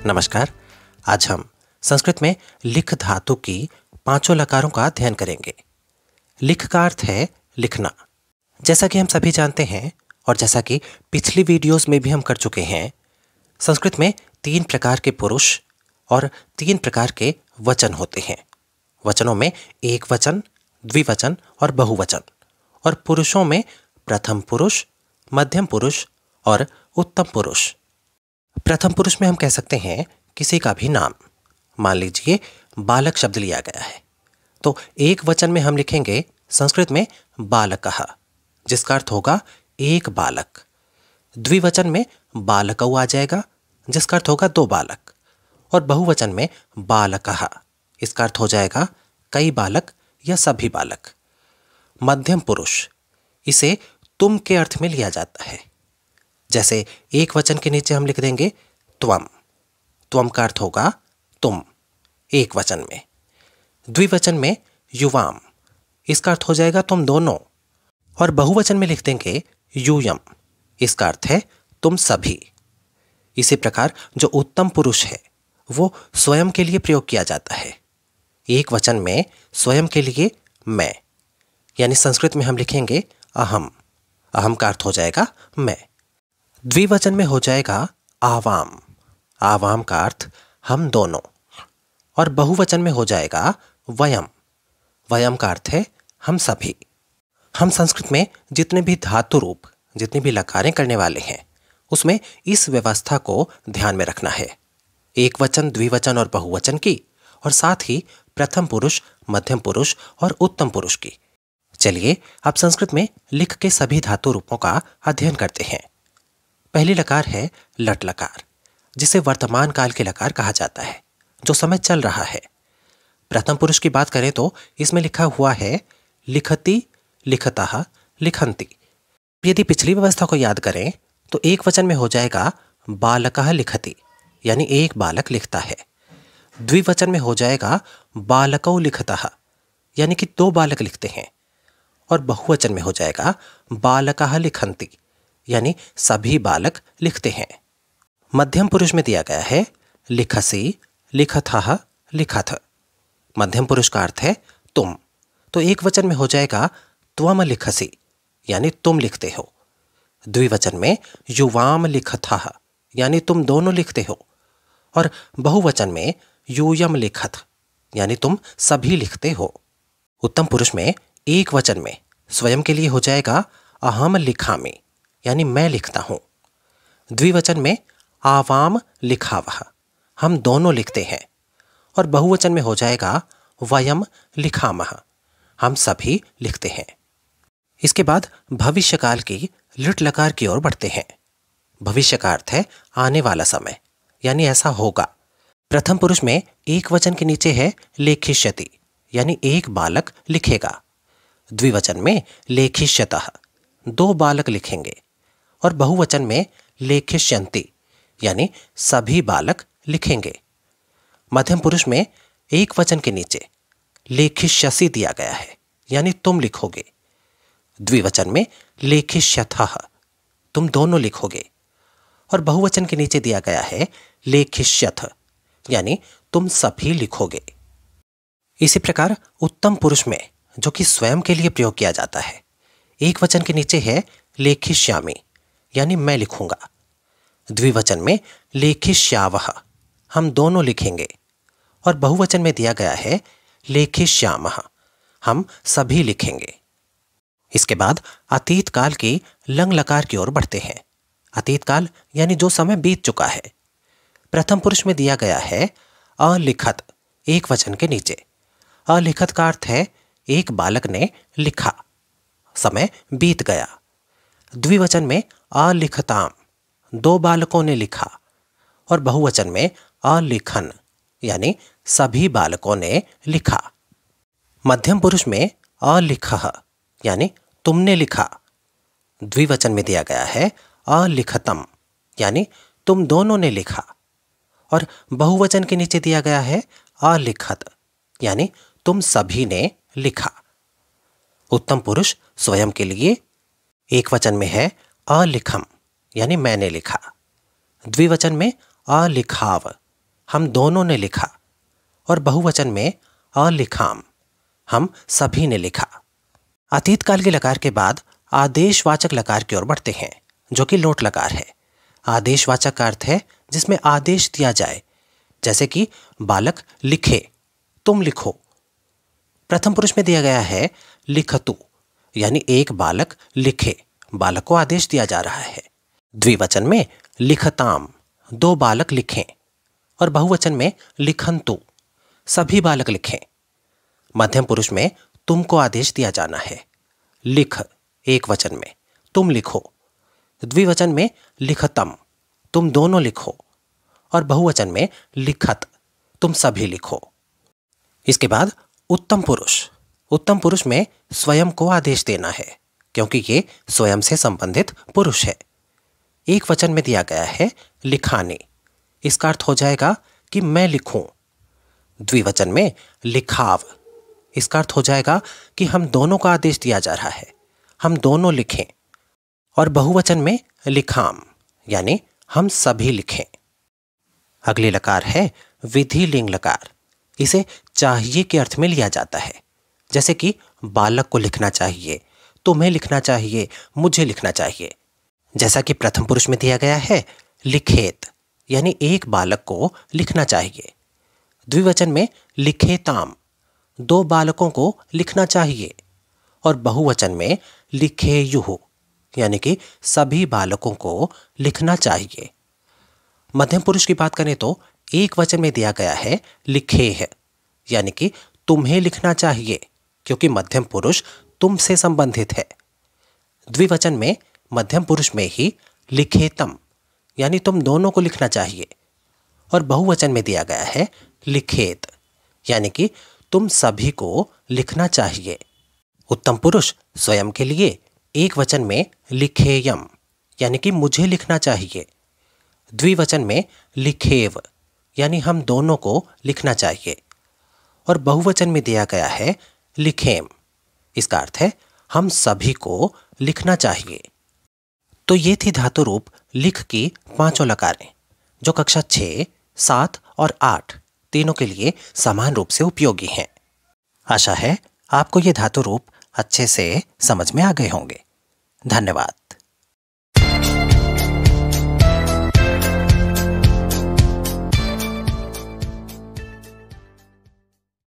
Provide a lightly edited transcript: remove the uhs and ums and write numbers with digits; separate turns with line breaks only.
नमस्कार। आज हम संस्कृत में लिख धातु की पांचों लकारों का अध्ययन करेंगे। लिख का अर्थ है लिखना। जैसा कि हम सभी जानते हैं और जैसा कि पिछली वीडियोस में भी हम कर चुके हैं, संस्कृत में 3 प्रकार के पुरुष और 3 प्रकार के वचन होते हैं। वचनों में एक वचन, द्विवचन और बहुवचन, और पुरुषों में प्रथम पुरुष, मध्यम पुरुष और उत्तम पुरुष। प्रथम पुरुष में हम कह सकते हैं किसी का भी नाम। मान लीजिए बालक शब्द लिया गया है, तो एक वचन में हम लिखेंगे संस्कृत में बालकः, जिसका अर्थ होगा एक बालक। द्विवचन में बालकौ आ जाएगा, जिसका अर्थ होगा 2 बालक। और बहुवचन में बालकः, इसका अर्थ हो जाएगा कई बालक या सभी बालक। मध्यम पुरुष, इसे तुम के अर्थ में लिया जाता है। जैसे एक वचन के नीचे हम लिख देंगे त्वम। त्वम का अर्थ होगा तुम, एक वचन में। द्विवचन में युवाम, इसका अर्थ हो जाएगा तुम दोनों। और बहुवचन में लिख देंगे यूयम, इसका अर्थ है तुम सभी। इसी प्रकार जो उत्तम पुरुष है वो स्वयं के लिए प्रयोग किया जाता है। एक वचन में स्वयं के लिए मैं, यानी संस्कृत में हम लिखेंगे अहम। अहम का अर्थ हो जाएगा मैं। द्विवचन में हो जाएगा आवाम। आवाम का अर्थ हम दोनों। और बहुवचन में हो जाएगा वयम। वयम का अर्थ है हम सभी। हम संस्कृत में जितने भी धातु रूप, जितनी भी लकारें करने वाले हैं, उसमें इस व्यवस्था को ध्यान में रखना है। एक वचन, द्विवचन और बहुवचन की, और साथ ही प्रथम पुरुष, मध्यम पुरुष और उत्तम पुरुष की। चलिए अब संस्कृत में लिख के सभी धातु रूपों का अध्ययन करते हैं। पहली लकार है लट लकार, जिसे वर्तमान काल के लकार कहा जाता है, जो समय चल रहा है। प्रथम पुरुष की बात करें तो इसमें लिखा हुआ है लिखति, लिखतः, लिखन्ति। यदि पिछली व्यवस्था को याद करें तो एक वचन में हो जाएगा बालकः लिखति, यानी एक बालक लिखता है। द्विवचन में हो जाएगा बालकौ लिखतः, यानी कि 2 बालक लिखते हैं। और बहुवचन में हो जाएगा बालकः लिखन्ति, यानी सभी बालक लिखते हैं। मध्यम पुरुष में दिया गया है लिखसि, लिखथः, लिखथ। मध्यम पुरुष का अर्थ है तुम, तो एक वचन में हो जाएगा त्वम लिखसि, यानी तुम लिखते हो। द्विवचन में युवाम लिखथः, यानी तुम दोनों लिखते हो। और बहुवचन में यूयम लिखथ, यानी तुम सभी लिखते हो। उत्तम पुरुष में एक वचन में स्वयं के लिए हो जाएगा अहम लिखामि, यानी मैं लिखता हूं। द्विवचन में आवाम लिखावः, हम दोनों लिखते हैं। और बहुवचन में हो जाएगा वयम लिखामः, हम सभी लिखते हैं। इसके बाद भविष्य काल की लिट लकार की ओर बढ़ते हैं। भविष्य का अर्थ है आने वाला समय, यानी ऐसा होगा। प्रथम पुरुष में एक वचन के नीचे है लेखिष्यति, यानी एक बालक लिखेगा। द्विवचन में लेखिष्यतः, 2 बालक लिखेंगे। और बहुवचन में लेखिष्यन्ति, यानी सभी बालक लिखेंगे। मध्यम पुरुष में एक वचन के नीचे लेखिष्यसि दिया गया है, यानी तुम लिखोगे। द्विवचन में लेखिष्यथः, तुम दोनों लिखोगे। और बहुवचन के नीचे दिया गया है लेखिष्यथ, यानी तुम सभी लिखोगे। इसी प्रकार उत्तम पुरुष में, जो कि स्वयं के लिए प्रयोग किया जाता है, एक वचन के नीचे है लेखिष्यामि, यानी मैं लिखूंगा। द्विवचन में लेखिष्यावः, हम दोनों लिखेंगे। और बहुवचन में दिया गया है लेखिष्यामः, हम सभी लिखेंगे। इसके बाद अतीत काल की लंग लकार की ओर बढ़ते हैं। अतीत काल यानी जो समय बीत चुका है। प्रथम पुरुष में दिया गया है अलिखत, एक वचन के नीचे। अलिखत का अर्थ है एक बालक ने लिखा, समय बीत गया। द्विवचन में अलिखताम, 2 बालकों ने लिखा। और बहुवचन में अलिखन, यानी सभी बालकों ने लिखा। मध्यम पुरुष में अलिखः, यानी तुमने लिखा। द्विवचन में दिया गया है अलिखतम, यानी तुम दोनों ने लिखा। और बहुवचन के नीचे दिया गया है अलिखत, यानी तुम सभी ने लिखा। उत्तम पुरुष स्वयं के लिए एक वचन में है अलिखम, यानी मैंने लिखा। द्विवचन में अलिखाव, हम दोनों ने लिखा, और बहुवचन में अलिखाम, हम सभी ने लिखा। अतीत काल के लकार के बाद आदेशवाचक लकार की ओर बढ़ते हैं, जो कि लोट लकार है। आदेशवाचक का अर्थ है जिसमें आदेश दिया जाए, जैसे कि बालक लिखे, तुम लिखो। प्रथम पुरुष में दिया गया है लिखतु, यानी एक बालक लिखे, बालक को आदेश दिया जा रहा है। द्विवचन में लिखताम, दो बालक लिखें। और बहुवचन में लिखंतु, सभी बालक लिखें। मध्यम पुरुष में तुमको आदेश दिया जाना है, लिख, एक वचन में तुम लिखो। द्विवचन में लिखतम, तुम दोनों लिखो। और बहुवचन में लिखत, तुम सभी लिखो। इसके बाद उत्तम पुरुष। उत्तम पुरुष में स्वयं को आदेश देना है, क्योंकि ये स्वयं से संबंधित पुरुष है। एक वचन में दिया गया है लिखाने, इसका अर्थ हो जाएगा कि मैं लिखूं। द्विवचन में लिखाव, इसका अर्थ हो जाएगा कि हम दोनों का आदेश दिया जा रहा है, हम दोनों लिखें। और बहुवचन में लिखाम, यानी हम सभी लिखें। अगली लकार है विधि लिंग लकार। इसे चाहिए के अर्थ में लिया जाता है, जैसे कि बालक को लिखना चाहिए, तुम्हें लिखना चाहिए, मुझे लिखना चाहिए। जैसा कि प्रथम पुरुष में दिया गया है लिखेत, यानी एक बालक को लिखना चाहिए। द्विवचन में लिखेताम, दो बालकों को लिखना चाहिए। और बहुवचन में लिखेयुः, यानी कि सभी बालकों को लिखना चाहिए। मध्यम पुरुष की बात करें तो एक वचन में दिया गया है लिखेह, यानी कि तुम्हें लिखना चाहिए, क्योंकि मध्यम पुरुष तुमसे संबंधित है। द्विवचन में मध्यम पुरुष में ही लिखेतम, यानी तुम दोनों को लिखना चाहिए। और बहुवचन में दिया गया है लिखेत, यानी कि तुम सभी को लिखना चाहिए। उत्तम पुरुष स्वयं के लिए एक वचन में लिखेयम, यानी कि मुझे लिखना चाहिए। द्विवचन में लिखेव, यानी हम दोनों को लिखना चाहिए। और बहुवचन में दिया गया है लिखेम, इसका अर्थ है हम सभी को लिखना चाहिए। तो ये थी धातु रूप लिख की पांचों लकारें, जो कक्षा 6, 7 और 8 तीनों के लिए समान रूप से उपयोगी हैं। आशा है आपको ये धातु रूप अच्छे से समझ में आ गए होंगे। धन्यवाद।